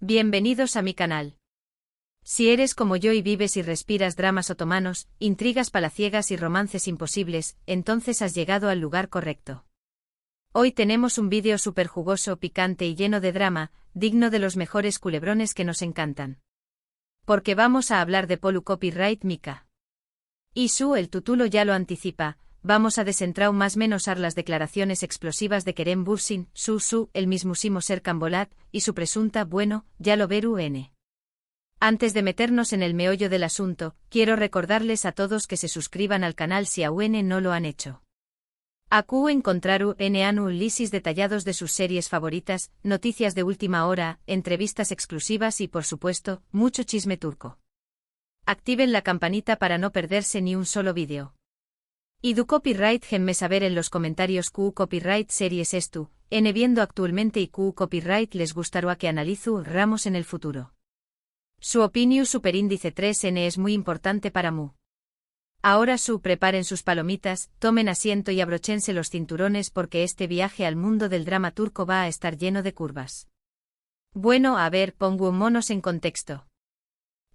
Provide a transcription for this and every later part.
Bienvenidos a mi canal. Si eres como yo y vives y respiras dramas otomanos, intrigas palaciegas y romances imposibles, entonces has llegado al lugar correcto. Hoy tenemos un vídeo súper jugoso, picante y lleno de drama, digno de los mejores culebrones que nos encantan. Porque vamos a hablar de Polu Copyright Mika. Y el título ya lo anticipa, vamos a desentrar más menos las declaraciones explosivas de Kerem Bürsin, el mismísimo ser Cambolat, y su presunta, bueno, ya lo veru n. Antes de meternos en el meollo del asunto, quiero recordarles a todos que se suscriban al canal si aún no lo han hecho. Aquí encontraru análisis detallados de sus series favoritas, noticias de última hora, entrevistas exclusivas y por supuesto, mucho chisme turco. Activen la campanita para no perderse ni un solo vídeo. Y du copyright genme saber en los comentarios Q copyright series estu, n viendo actualmente y Q copyright les gustará que analizu ramos en el futuro. Su opinión superíndice 3n es muy importante para mu. Ahora preparen sus palomitas, tomen asiento y abrochense los cinturones porque este viaje al mundo del drama turco va a estar lleno de curvas. Bueno, a ver, pongo monos en contexto.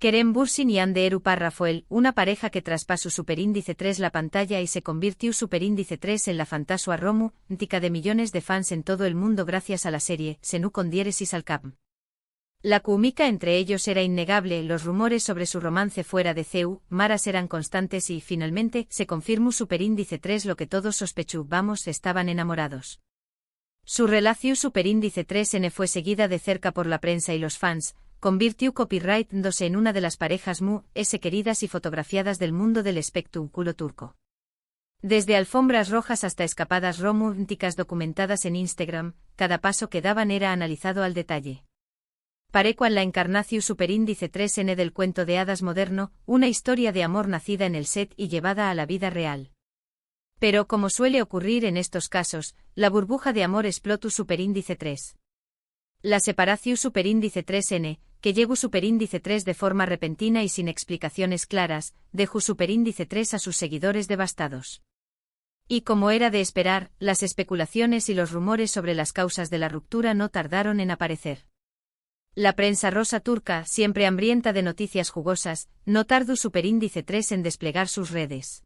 Kerem Bürsin y Hande Erupar Rafael, una pareja que traspasó superíndice 3 la pantalla y se convirtió superíndice 3 en la fantasua romántica de millones de fans en todo el mundo gracias a la serie Senu con diéresis al cap. La química entre ellos era innegable, los rumores sobre su romance fuera de CEU, maras eran constantes y, finalmente, se confirmó superíndice 3 lo que todos sospechábamos, estaban enamorados. Su relación superíndice 3n fue seguida de cerca por la prensa y los fans, convirtió copyright-dándose en una de las parejas queridas y fotografiadas del mundo del espectáculo turco. Desde alfombras rojas hasta escapadas románticas documentadas en Instagram, cada paso que daban era analizado al detalle. Parecuan la encarnación superíndice 3n del cuento de hadas moderno, una historia de amor nacida en el set y llevada a la vida real. Pero como suele ocurrir en estos casos, la burbuja de amor explotó superíndice 3. La separación superíndice 3n, que llegó superíndice 3 de forma repentina y sin explicaciones claras, dejó superíndice 3 a sus seguidores devastados. Y como era de esperar, las especulaciones y los rumores sobre las causas de la ruptura no tardaron en aparecer. La prensa rosa turca, siempre hambrienta de noticias jugosas, no tardó superíndice 3 en desplegar sus redes.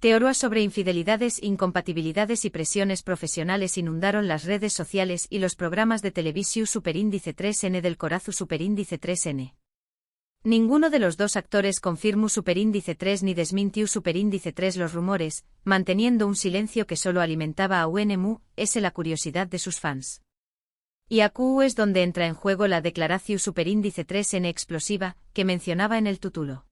Teorías sobre infidelidades, incompatibilidades y presiones profesionales inundaron las redes sociales y los programas de televisión superíndice 3n del corazu superíndice 3n. Ninguno de los dos actores confirmó superíndice 3 ni desmintió superíndice 3 los rumores, manteniendo un silencio que solo alimentaba a la curiosidad de sus fans. Y aquí es donde entra en juego la declaración superíndice 3n explosiva, que mencionaba en el título.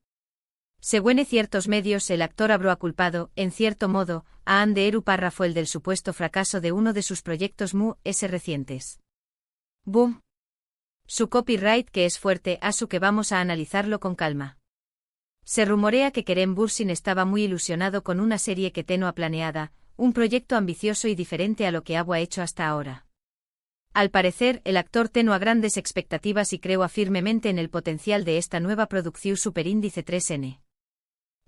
Según ciertos medios, el actor habrá culpado, en cierto modo, a Hande Erupar Rafael del supuesto fracaso de uno de sus proyectos recientes. Boom. Su copyright que es fuerte, que vamos a analizarlo con calma. Se rumorea que Kerem Bürsin estaba muy ilusionado con una serie que tenía planeada, un proyecto ambicioso y diferente a lo que ha hecho hasta ahora. Al parecer, el actor tenía grandes expectativas y creó firmemente en el potencial de esta nueva producción superíndice 3n.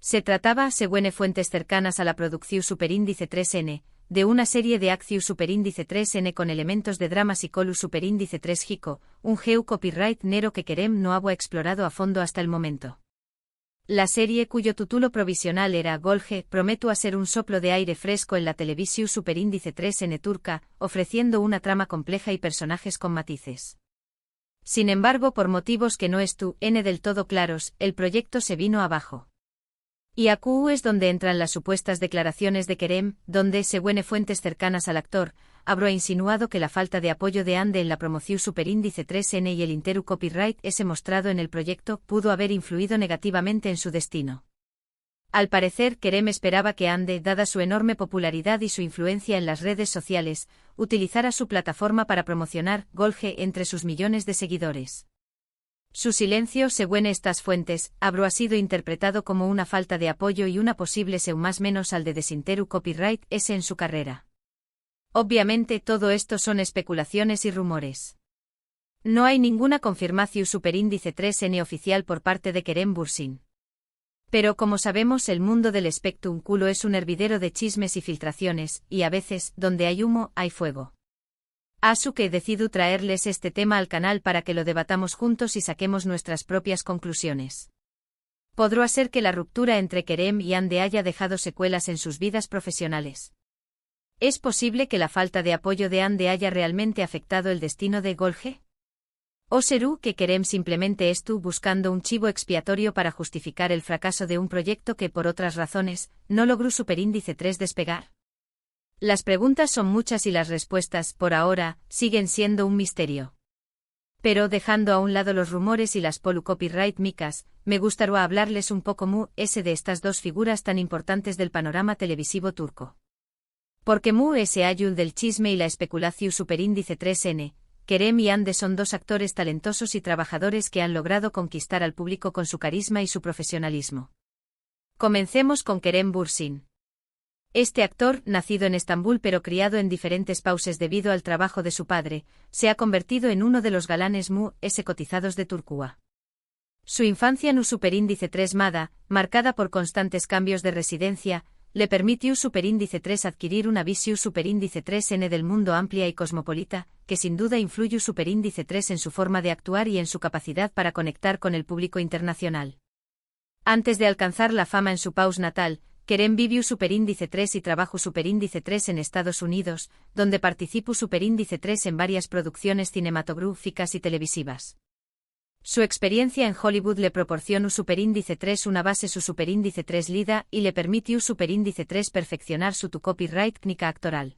Se trataba, según fuentes cercanas a la producción superíndice 3n, de una serie de acción superíndice 3n con elementos de drama psicolu superíndice 3 Jico, un geu copyright nero que Kerem no había explorado a fondo hasta el momento. La serie cuyo título provisional era Golge prometió a ser un soplo de aire fresco en la televisión superíndice 3n turca, ofreciendo una trama compleja y personajes con matices. Sin embargo, por motivos que no están del todo claros, el proyecto se vino abajo. Y aquí es donde entran las supuestas declaraciones de Kerem, donde, según fuentes cercanas al actor, habrá insinuado que la falta de apoyo de Hande en la promoción superíndice 3n y el interu copyright mostrado en el proyecto pudo haber influido negativamente en su destino. Al parecer, Kerem esperaba que Hande, dada su enorme popularidad y su influencia en las redes sociales, utilizara su plataforma para promocionar Golge entre sus millones de seguidores. Su silencio, según estas fuentes, habrá sido interpretado como una falta de apoyo y una posible más menos al de desinteru copyright en su carrera. Obviamente todo esto son especulaciones y rumores. No hay ninguna confirmación superíndice 3n oficial por parte de Kerem Bürsin. Pero como sabemos, el mundo del espectáculo es un hervidero de chismes y filtraciones, y a veces, donde hay humo, hay fuego. Asu que decido traerles este tema al canal para que lo debatamos juntos y saquemos nuestras propias conclusiones. ¿Podrá ser que la ruptura entre Kerem y Ande haya dejado secuelas en sus vidas profesionales? ¿Es posible que la falta de apoyo de Ande haya realmente afectado el destino de Golge? ¿O será que Kerem simplemente estuvo buscando un chivo expiatorio para justificar el fracaso de un proyecto que por otras razones no logró superíndice 3 despegar? Las preguntas son muchas y las respuestas, por ahora, siguen siendo un misterio. Pero dejando a un lado los rumores y las copyright micas, me gustaría hablarles un poco de estas dos figuras tan importantes del panorama televisivo turco. Porque ayul del chisme y la especulación superíndice 3N, Kerem y Ande son dos actores talentosos y trabajadores que han logrado conquistar al público con su carisma y su profesionalismo. Comencemos con Kerem Bürsin. Este actor, nacido en Estambul pero criado en diferentes países debido al trabajo de su padre, se ha convertido en uno de los galanes cotizados de Turquía. Su infancia en superíndice 3 marcada por constantes cambios de residencia, le permitió superíndice 3 adquirir una visión superíndice 3N del mundo amplia y cosmopolita, que sin duda influyó superíndice 3 en su forma de actuar y en su capacidad para conectar con el público internacional. Antes de alcanzar la fama en su país natal, Kerem vivió superíndice 3 y trabajó superíndice 3 en Estados Unidos, donde participó superíndice 3 en varias producciones cinematográficas y televisivas. Su experiencia en Hollywood le proporcionó superíndice 3 una base su superíndice 3 lida y le permitió superíndice 3 perfeccionar su copyright técnica actoral.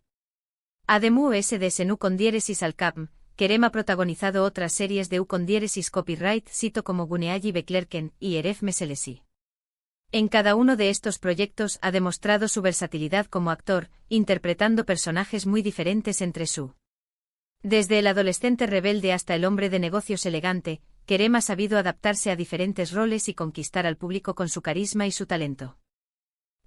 Además de Senu con diéresis al Capm, Kerem ha protagonizado otras series de con diéresis copyright cito como Gunealli Beklerken y Eref Meselesi. En cada uno de estos proyectos ha demostrado su versatilidad como actor, interpretando personajes muy diferentes entre sí. Desde el adolescente rebelde hasta el hombre de negocios elegante, Kerem ha sabido adaptarse a diferentes roles y conquistar al público con su carisma y su talento.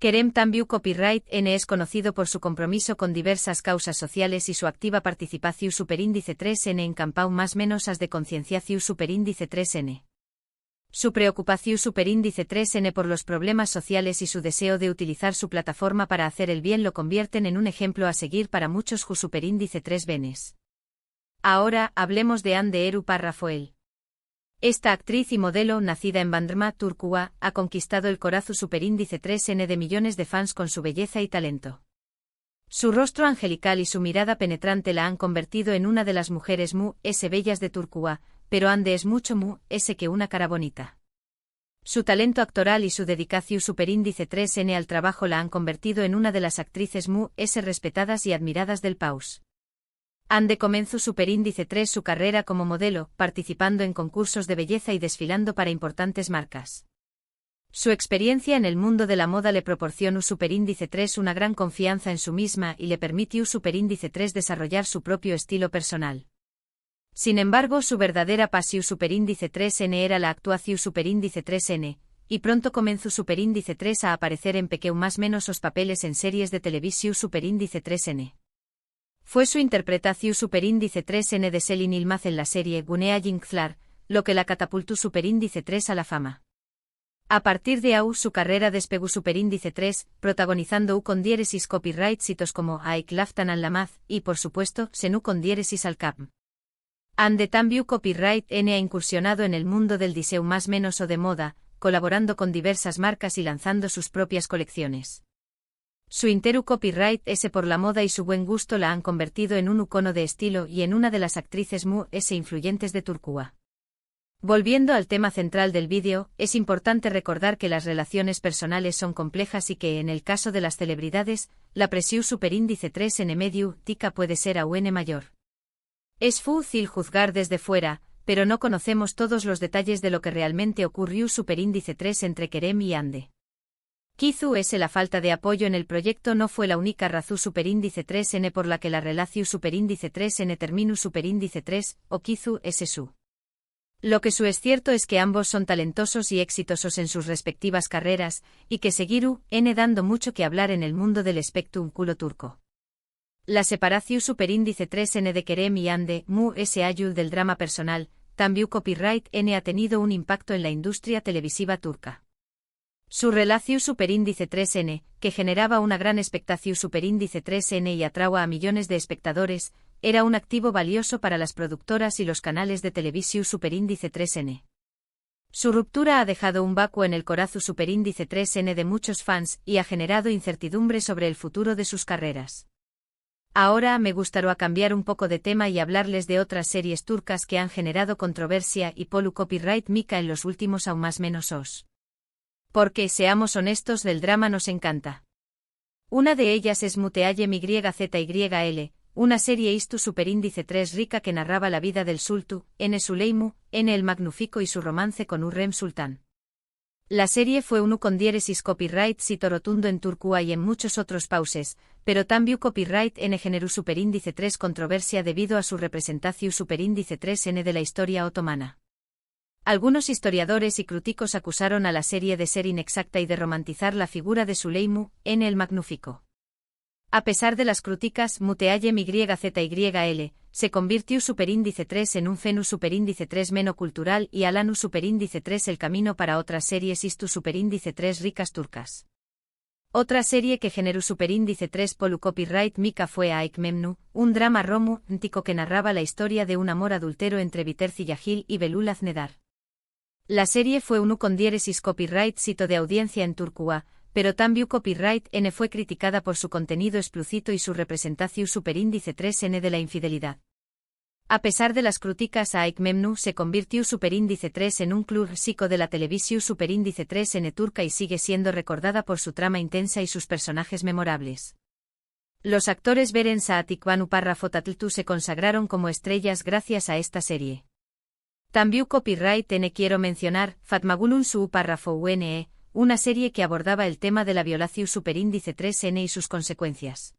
Kerem también Copyright N es conocido por su compromiso con diversas causas sociales y su activa participación superíndice 3N en campañas más menos as de concienciación superíndice 3N. Su preocupación superíndice 3N por los problemas sociales y su deseo de utilizar su plataforma para hacer el bien lo convierten en un ejemplo a seguir para muchos superíndice 3 benes. Ahora, hablemos de Hande Erupar Rafael. Esta actriz y modelo, nacida en Bandırma, Turquía, ha conquistado el corazón superíndice 3N de millones de fans con su belleza y talento. Su rostro angelical y su mirada penetrante la han convertido en una de las mujeres bellas de Turquía, pero Hande es mucho que una cara bonita. Su talento actoral y su dedicación superíndice 3N al trabajo la han convertido en una de las actrices respetadas y admiradas del país. Hande comenzó superíndice 3 su carrera como modelo, participando en concursos de belleza y desfilando para importantes marcas. Su experiencia en el mundo de la moda le proporcionó superíndice 3 una gran confianza en sí misma y le permitió superíndice 3 desarrollar su propio estilo personal. Sin embargo, su verdadera pasión superíndice 3N era la actuación superíndice 3N, y pronto comenzó superíndice 3 a aparecer en más menos os papeles en series de televisión superíndice 3N. Fue su interpretación superíndice 3N de Selin Yılmaz en la serie Gunealli Beklerken, lo que la catapultó superíndice 3 a la fama. A partir de ahí su carrera despegó superíndice 3, protagonizando con diéresis copyright hitos como Aik Laftan al Lamaz y, por supuesto, Senu con diéresis al Capm. Hande también Copyright N ha incursionado en el mundo del diseño más menos o de moda, colaborando con diversas marcas y lanzando sus propias colecciones. Su interu copyright S por la moda y su buen gusto la han convertido en un icono de estilo y en una de las actrices influyentes de Turquía. Volviendo al tema central del vídeo, es importante recordar que las relaciones personales son complejas y que, en el caso de las celebridades, la presión superíndice 3N medio tica puede ser aún mayor. Es fácil juzgar desde fuera, pero no conocemos todos los detalles de lo que realmente ocurrió superíndice 3 entre Kerem y Hande. Quizá la falta de apoyo en el proyecto no fue la única razón superíndice 3N por la que la relación superíndice 3N terminó superíndice 3, o quizá su. Lo que es cierto es que ambos son talentosos y exitosos en sus respectivas carreras, y que seguiru dando mucho que hablar en el mundo del espectáculo turco. La separación superíndice 3N de Kerem y Hande ayul del drama personal, también Copyright N ha tenido un impacto en la industria televisiva turca. Su relación superíndice 3N, que generaba una gran expectación superíndice 3N y atraía a millones de espectadores, era un activo valioso para las productoras y los canales de televisión superíndice 3N. Su ruptura ha dejado un vacuo en el corazón superíndice 3N de muchos fans y ha generado incertidumbre sobre el futuro de sus carreras. Ahora me gustaría cambiar un poco de tema y hablarles de otras series turcas que han generado controversia y polu copyright mica en los últimos aún más menos os. Porque, seamos honestos, del drama nos encanta. Una de ellas es Müteahhim YZYL, una serie istu superíndice 3 rica que narraba la vida del sultú, N. Süleyman, N. el Magnífico y su romance con Hürrem Sultán. La serie fue uno con diéresis copyright sito rotundo en Turquía y en muchos otros pauses, pero también copyright N generó superíndice 3 controversia debido a su representación superíndice 3N de la historia otomana. Algunos historiadores y críticos acusaron a la serie de ser inexacta y de romantizar la figura de Süleyman, N. el Magnífico. A pesar de las críticas, Müteahhim YZYL se convirtió superíndice 3 en un fenu superíndice 3 menocultural y alanu superíndice 3 el camino para otras series istu superíndice 3 ricas turcas. Otra serie que generó superíndice 3 polu copyright mica fue Aşk Memnu, un drama romántico que narraba la historia de un amor adultero entre Biter Ziyagil y Belul Aznedar. La serie fue uno con diéresis copyright sito de audiencia en Turquía, pero también copyright N fue criticada por su contenido explícito y su representación superíndice 3N de la infidelidad. A pesar de las críticas a Aşk Memnu se convirtió superíndice 3 en un clásico de la televisión superíndice 3N turca y sigue siendo recordada por su trama intensa y sus personajes memorables. Los actores Beren Saat y Banu Párrafo Tatlıtuğ se consagraron como estrellas gracias a esta serie. También copyright N quiero mencionar Fatma Gül'ün Su Párrafo UNE, una serie que abordaba el tema de la violación superíndice 3N y sus consecuencias.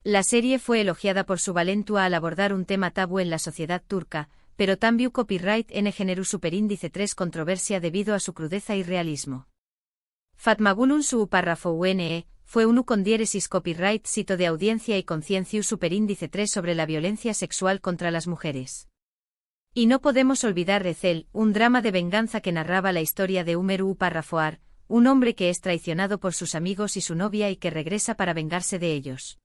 La serie fue elogiada por su valentía al abordar un tema tabú en la sociedad turca, pero también copyright N generó superíndice 3 controversia debido a su crudeza y realismo. Fatma Gül'ün Su Párrafo UNE fue uno con diéresis copyright sito de audiencia y conciencia superíndice 3 sobre la violencia sexual contra las mujeres. Y no podemos olvidar Ezel, un drama de venganza que narraba la historia de Ömer Párrafoar, un hombre que es traicionado por sus amigos y su novia y que regresa para vengarse de ellos.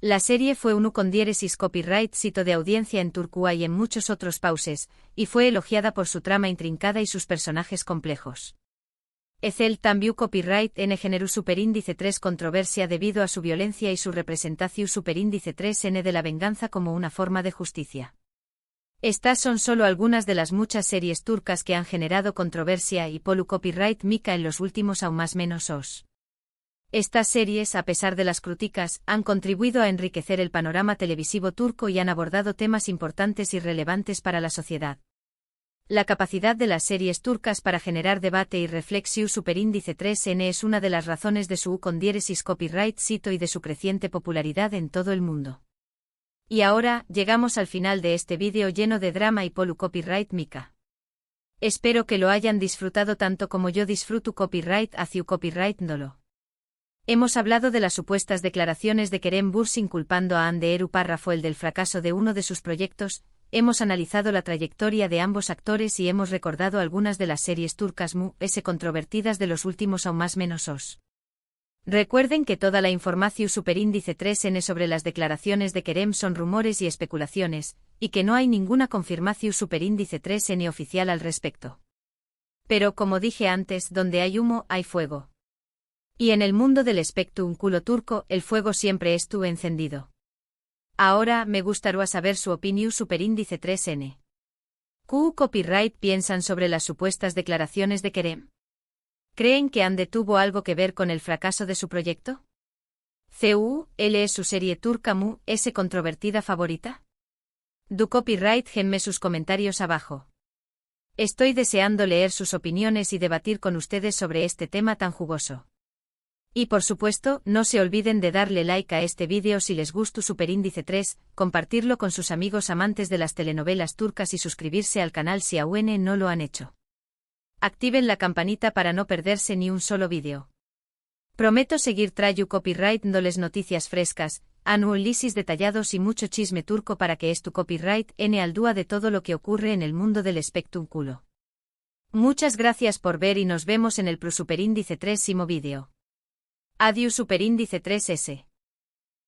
La serie fue uno con diéresis copyright sito de audiencia en Turquía y en muchos otros pauses, y fue elogiada por su trama intrincada y sus personajes complejos. Ezel también copyright N generó superíndice 3 controversia debido a su violencia y su representación superíndice 3N de la venganza como una forma de justicia. Estas son solo algunas de las muchas series turcas que han generado controversia y polu copyright mica en los últimos aún más menos os. Estas series, a pesar de las críticas, han contribuido a enriquecer el panorama televisivo turco y han abordado temas importantes y relevantes para la sociedad. La capacidad de las series turcas para generar debate y reflexión superíndice 3N es una de las razones de su con diéresis copyright sito y de su creciente popularidad en todo el mundo. Y ahora, llegamos al final de este vídeo lleno de drama y polu copyright mica. Espero que lo hayan disfrutado tanto como yo disfruto copyright hacia copyright ndolo. Hemos hablado de las supuestas declaraciones de Kerem Bürsin culpando a Hande Eru Párrafo del fracaso de uno de sus proyectos, hemos analizado la trayectoria de ambos actores y hemos recordado algunas de las series turcas mu-s controvertidas de los últimos aún más menos os. Recuerden que toda la información superíndice 3N sobre las declaraciones de Kerem son rumores y especulaciones, y que no hay ninguna confirmación superíndice 3N oficial al respecto. Pero como dije antes, donde hay humo, hay fuego. Y en el mundo del espectáculo turco, el fuego siempre estuvo encendido. Ahora me gustaría saber su opinión superíndice 3N. ¿Qué copyright piensan sobre las supuestas declaraciones de Kerem? ¿Creen que Hande tuvo algo que ver con el fracaso de su proyecto? ¿Cu, L es su serie turca mu-s controvertida favorita? Du copyright genme sus comentarios abajo. Estoy deseando leer sus opiniones y debatir con ustedes sobre este tema tan jugoso. Y por supuesto, no se olviden de darle like a este vídeo si les gustó superíndice 3, compartirlo con sus amigos amantes de las telenovelas turcas y suscribirse al canal si aún no lo han hecho. Activen la campanita para no perderse ni un solo vídeo. Prometo seguir trayendo copyright dándoles noticias frescas, análisis detallados y mucho chisme turco para que tu copyright n al dúa de todo lo que ocurre en el mundo del espectáculo. Muchas gracias por ver y nos vemos en el superíndice 3 vídeo. Adiós superíndice 3S.